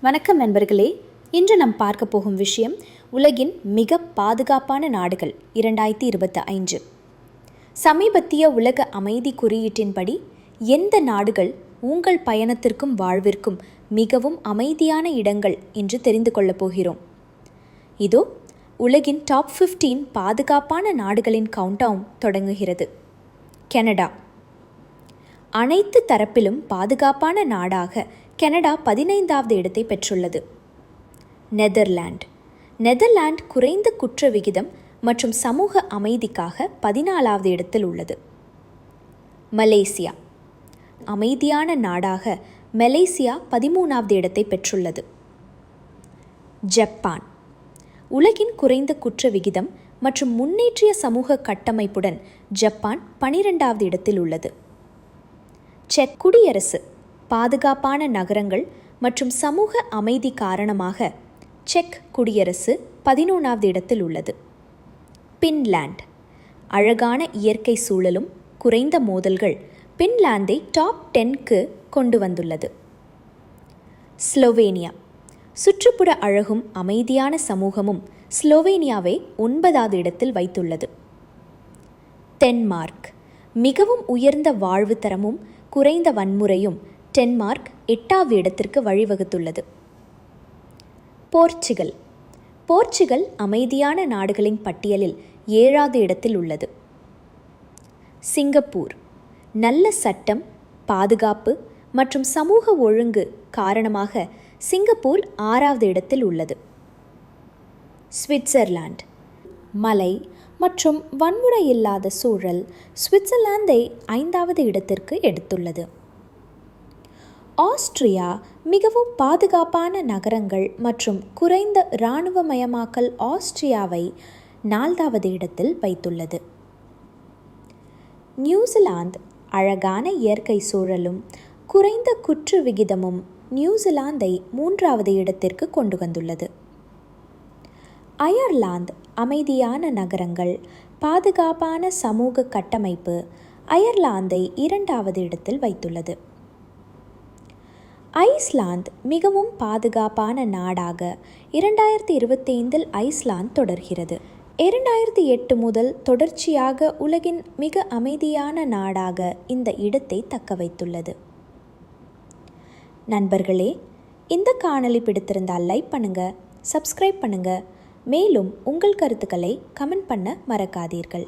வணக்கம் நண்பர்களே. இன்று நாம் பார்க்க போகும் விஷயம் உலகின் மிக பாதுகாப்பான நாடுகள் 2025. சமீபத்திய உலக அமைதி குறியீட்டின்படி எந்த நாடுகள் உங்கள் பயணத்திற்கும் வாழ்விற்கும் மிகவும் அமைதியான இடங்கள் என்று தெரிந்து கொள்ளப் போகிறோம். இதோ உலகின் டாப் 15 பாதுகாப்பான நாடுகளின் கவுண்டவுன் தொடங்குகிறது. கனடா. அனைத்து தரப்பிலும் பாதுகாப்பான நாடாக கனடா 15வது இடத்தை பெற்றுள்ளது. நெதர்லாந்து குறைந்த குற்ற விகிதம் மற்றும் சமூக அமைதிக்காக 14வது இடத்தில் உள்ளது. மலேசியா. அமைதியான நாடாக மலேசியா 13வது இடத்தை பெற்றுள்ளது. ஜப்பான். உலகின் குறைந்த குற்ற விகிதம் மற்றும் முன்னேற்றிய சமூக கட்டமைப்புடன் ஜப்பான் 12வது இடத்தில் உள்ளது. செக் குடியரசு. பாதுகாப்பான நகரங்கள் மற்றும் சமூக அமைதி காரணமாக செக் குடியரசு 11வது இடத்தில் உள்ளது. பின்லாந்து. அழகான இயற்கை சூழலும் குறைந்த மோதல்கள் பின்லாந்தை டாப் 10க்கு கொண்டு வந்துள்ளது. ஸ்லோவேனியா. சுற்றுப்புற அழகும் அமைதியான சமூகமும் ஸ்லோவேனியாவை 9வது இடத்தில் வைத்துள்ளது. டென்மார்க். மிகவும் உயர்ந்த வாழ்வு தரமும் குறைந்த வன்முறையும் டென்மார்க் 8வது இடத்திற்கு வழிவகுத்துள்ளது. போர்ச்சுகல் அமைதியான நாடுகளின் பட்டியலில் 7வது இடத்தில் உள்ளது. சிங்கப்பூர். நல்ல சட்டம், பாதுகாப்பு மற்றும் சமூக ஒழுங்கு காரணமாக சிங்கப்பூர் 6வது இடத்தில் உள்ளது. சுவிட்சர்லாந்து. மலை மற்றும் வன்முறை இல்லாத சூழல் சுவிட்சர்லாந்தை 5வது இடத்திற்கு எடுத்துள்ளது. ஆஸ்திரியா. மிகவும் பாதுகாப்பான நகரங்கள் மற்றும் குறைந்த இராணுவமயமாக்கல் ஆஸ்திரியாவை 4வது இடத்தில் வைத்துள்ளது. நியூசிலாந்து. அழகான இயற்கை சூழலும் குறைந்த குற்ற விகிதமும் நியூசிலாந்தை 3வது இடத்திற்கு கொண்டு வந்துள்ளது. அயர்லாந்து. அமைதியான நகரங்கள், பாதுகாப்பான சமூக கட்டமைப்பு அயர்லாந்தை 2வது இடத்தில் வைத்துள்ளது. ஐஸ்லாந்து. மிகவும் பாதுகாப்பான நாடாக 2025 ஐஸ்லாந்து தொடர்கிறது. 2008 முதல் தொடர்ச்சியாக உலகின் மிக அமைதியான நாடாக இந்த இடத்தை தக்க வைத்துள்ளது. நண்பர்களே, இந்த காணொளி பிடித்திருந்தால் லைக் பண்ணுங்க, சப்ஸ்கிரைப் பண்ணுங்க. மேலும் உங்கள் கருத்துக்களை கமெண்ட் பண்ண மறக்காதீர்கள்.